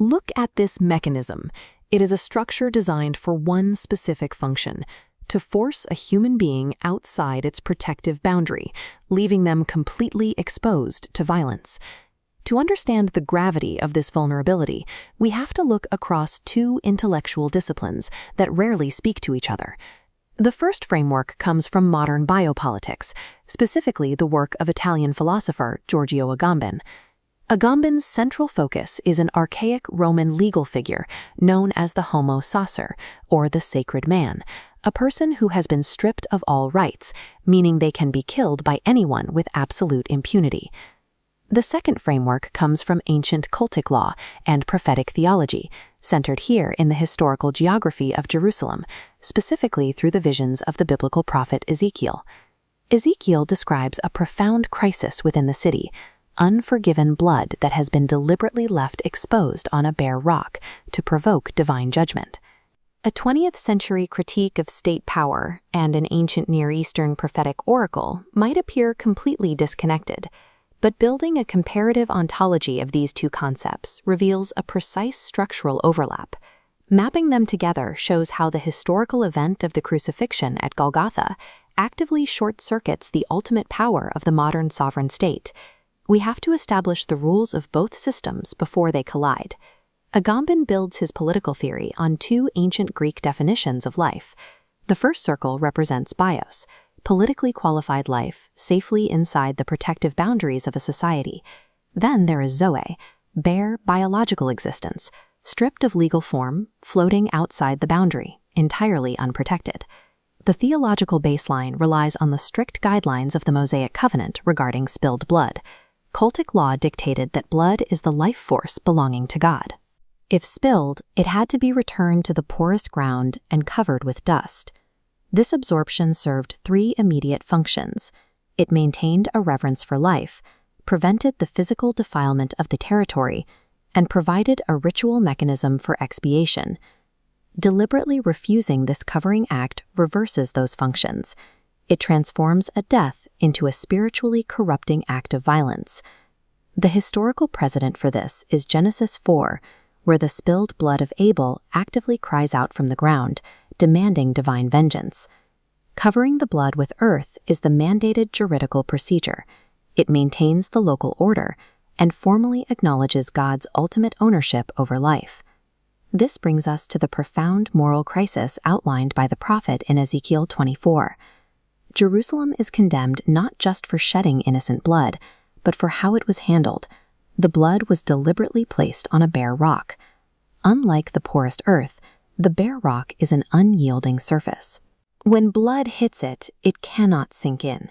Look at this mechanism. It is a structure designed for one specific function: to force a human being outside its protective boundary, leaving them completely exposed to violence. To understand the gravity of this vulnerability, we have to look across two intellectual disciplines that rarely speak to each other. The first framework comes from modern biopolitics, specifically the work of Italian philosopher Giorgio Agamben. Agamben's central focus is an archaic Roman legal figure known as the homo sacer, or the sacred man, a person who has been stripped of all rights, meaning they can be killed by anyone with absolute impunity. The second framework comes from ancient cultic law and prophetic theology, centered here in the historical geography of Jerusalem, specifically through the visions of the biblical prophet Ezekiel. Ezekiel describes a profound crisis within the city: unforgiven blood that has been deliberately left exposed on a bare rock to provoke divine judgment. A 20th century critique of state power and an ancient Near Eastern prophetic oracle might appear completely disconnected, but building a comparative ontology of these two concepts reveals a precise structural overlap. Mapping them together shows how the historical event of the crucifixion at Golgotha actively short-circuits the ultimate power of the modern sovereign state. We have to establish the rules of both systems before they collide. Agamben builds his political theory on two ancient Greek definitions of life. The first circle represents bios, politically qualified life, safely inside the protective boundaries of a society. Then there is zoe, bare biological existence, stripped of legal form, floating outside the boundary, entirely unprotected. The theological baseline relies on the strict guidelines of the Mosaic covenant regarding spilled blood. Cultic law dictated that blood is the life force belonging to God. If spilled, it had to be returned to the porous ground and covered with dust. This absorption served three immediate functions. It maintained a reverence for life, prevented the physical defilement of the territory, and provided a ritual mechanism for expiation. Deliberately refusing this covering act reverses those functions. It transforms a death into a spiritually corrupting act of violence. The historical precedent for this is Genesis 4, where the spilled blood of Abel actively cries out from the ground, demanding divine vengeance. Covering the blood with earth is the mandated juridical procedure. It maintains the local order and formally acknowledges God's ultimate ownership over life. This brings us to the profound moral crisis outlined by the prophet in Ezekiel 24. Jerusalem is condemned not just for shedding innocent blood, but for how it was handled. The blood was deliberately placed on a bare rock. Unlike the porous earth, the bare rock is an unyielding surface. When blood hits it, it cannot sink in.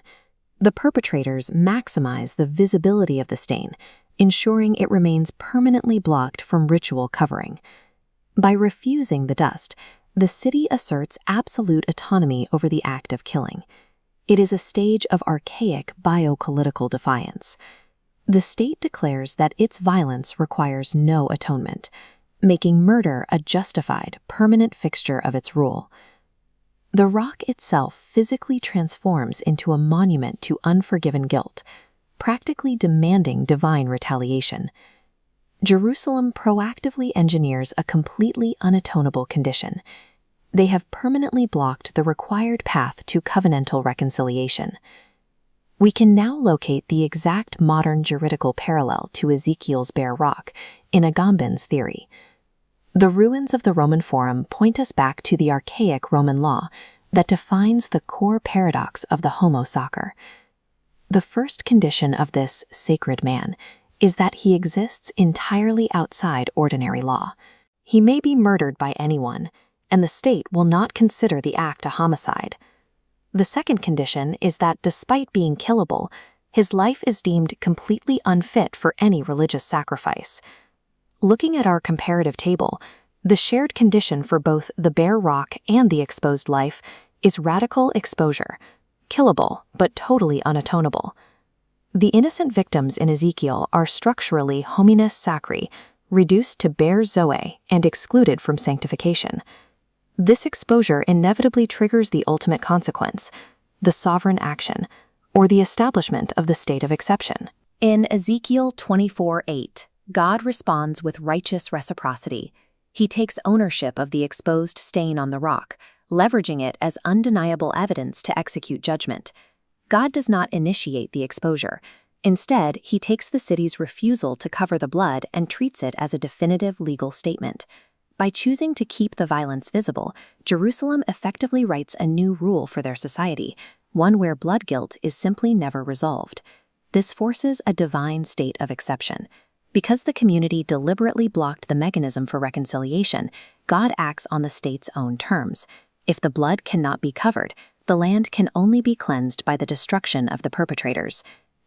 The perpetrators maximize the visibility of the stain, ensuring it remains permanently blocked from ritual covering. By refusing the dust, the city asserts absolute autonomy over the act of killing. It is a stage of archaic biopolitical defiance. The state declares that its violence requires no atonement, making murder a justified, permanent fixture of its rule. The rock itself physically transforms into a monument to unforgiven guilt, practically demanding divine retaliation. Jerusalem proactively engineers a completely unatonable condition. They have permanently blocked the required path to covenantal reconciliation. We can now locate the exact modern juridical parallel to Ezekiel's bare rock in Agamben's theory. The ruins of the Roman Forum point us back to the archaic Roman law that defines the core paradox of the homo sacer. The first condition of this sacred man is that he exists entirely outside ordinary law. He may be murdered by anyone, and the state will not consider the act a homicide. The second condition is that despite being killable, his life is deemed completely unfit for any religious sacrifice. Looking at our comparative table, the shared condition for both the bare rock and the exposed life is radical exposure, killable but totally unatonable. The innocent victims in Ezekiel are structurally homines sacri, reduced to bare zoe and excluded from sanctification. This exposure inevitably triggers the ultimate consequence, the sovereign action, or the establishment of the state of exception. In Ezekiel 24:8, God responds with righteous reciprocity. He takes ownership of the exposed stain on the rock, leveraging it as undeniable evidence to execute judgment. God does not initiate the exposure. Instead, he takes the city's refusal to cover the blood and treats it as a definitive legal statement. By choosing to keep the violence visible, Jerusalem effectively writes a new rule for their society, one where blood guilt is simply never resolved. This forces a divine state of exception. Because the community deliberately blocked the mechanism for reconciliation, God acts on the state's own terms. If the blood cannot be covered, the land can only be cleansed by the destruction of the perpetrators.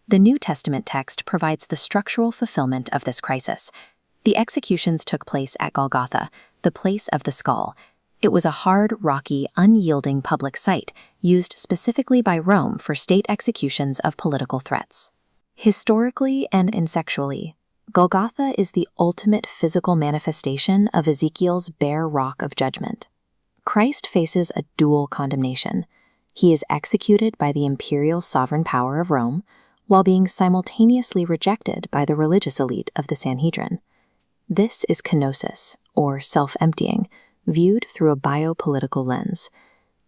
The New Testament text provides the structural fulfillment of this crisis. The executions took place at Golgotha, the place of the skull. It was a hard, rocky, unyielding public site, used specifically by Rome for state executions of political threats. Historically and insexually, Golgotha is the ultimate physical manifestation of Ezekiel's bare rock of judgment. Christ faces a dual condemnation. He is executed by the imperial sovereign power of Rome, while being simultaneously rejected by the religious elite of the Sanhedrin. This is kenosis, or self-emptying, viewed through a biopolitical lens.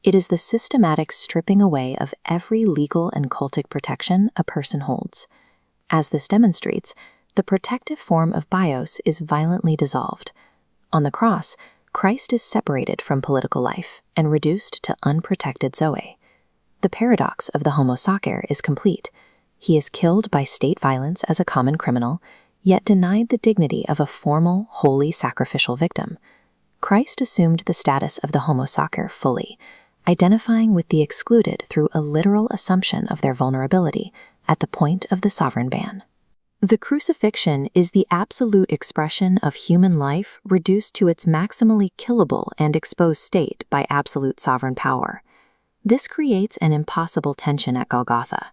It is the systematic stripping away of every legal and cultic protection a person holds. As this demonstrates, the protective form of bios is violently dissolved. On the cross, Christ is separated from political life and reduced to unprotected zoe. The paradox of the homo sacer is complete. He is killed by state violence as a common criminal, yet denied the dignity of a formal, holy sacrificial victim. Christ assumed the status of the homo sacer fully, identifying with the excluded through a literal assumption of their vulnerability at the point of the sovereign ban. The crucifixion is the absolute expression of human life reduced to its maximally killable and exposed state by absolute sovereign power. This creates an impossible tension at Golgotha.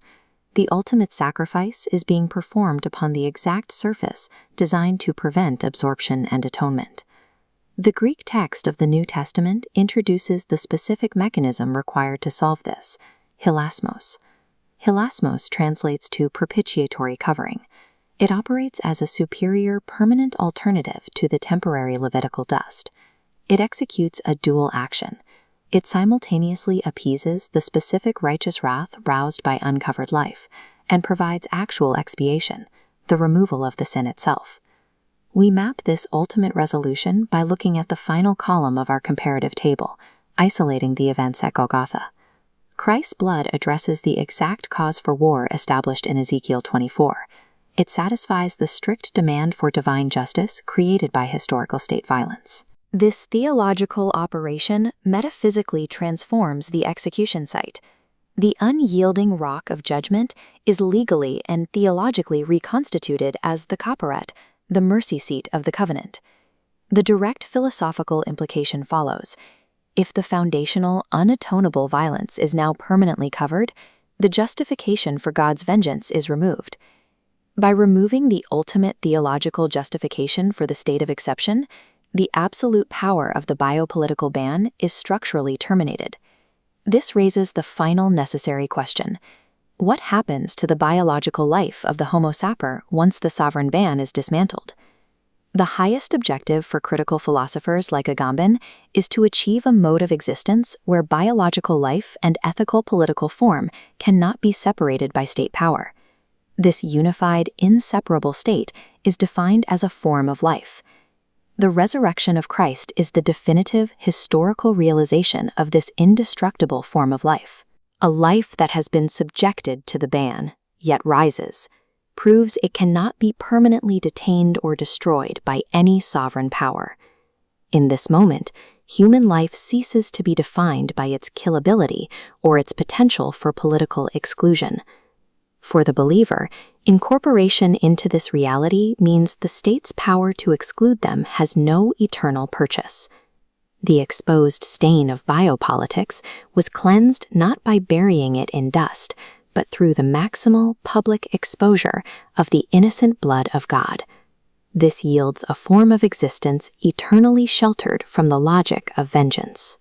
The ultimate sacrifice is being performed upon the exact surface designed to prevent absorption and atonement. The Greek text of the New Testament introduces the specific mechanism required to solve this, hilasmos. Hilasmos translates to propitiatory covering. It operates as a superior permanent alternative to the temporary Levitical dust. It executes a dual action. It simultaneously appeases the specific righteous wrath roused by uncovered life, and provides actual expiation, the removal of the sin itself. We map this ultimate resolution by looking at the final column of our comparative table, isolating the events at Golgotha. Christ's blood addresses the exact cause for war established in Ezekiel 24. It satisfies the strict demand for divine justice created by historical state violence. This theological operation metaphysically transforms the execution site. The unyielding rock of judgment is legally and theologically reconstituted as the kapparet, the mercy seat of the covenant. The direct philosophical implication follows. If the foundational, unatonable violence is now permanently covered, the justification for God's vengeance is removed. By removing the ultimate theological justification for the state of exception, the absolute power of the biopolitical ban is structurally terminated. This raises the final necessary question. What happens to the biological life of the homo sacer once the sovereign ban is dismantled? The highest objective for critical philosophers like Agamben is to achieve a mode of existence where biological life and ethical political form cannot be separated by state power. This unified, inseparable state is defined as a form of life. The resurrection of Christ is the definitive historical realization of this indestructible form of life. A life that has been subjected to the ban, yet rises, proves it cannot be permanently detained or destroyed by any sovereign power. In this moment, human life ceases to be defined by its killability or its potential for political exclusion. For the believer, incorporation into this reality means the state's power to exclude them has no eternal purchase. The exposed stain of biopolitics was cleansed not by burying it in dust, but through the maximal public exposure of the innocent blood of God. This yields a form of existence eternally sheltered from the logic of vengeance.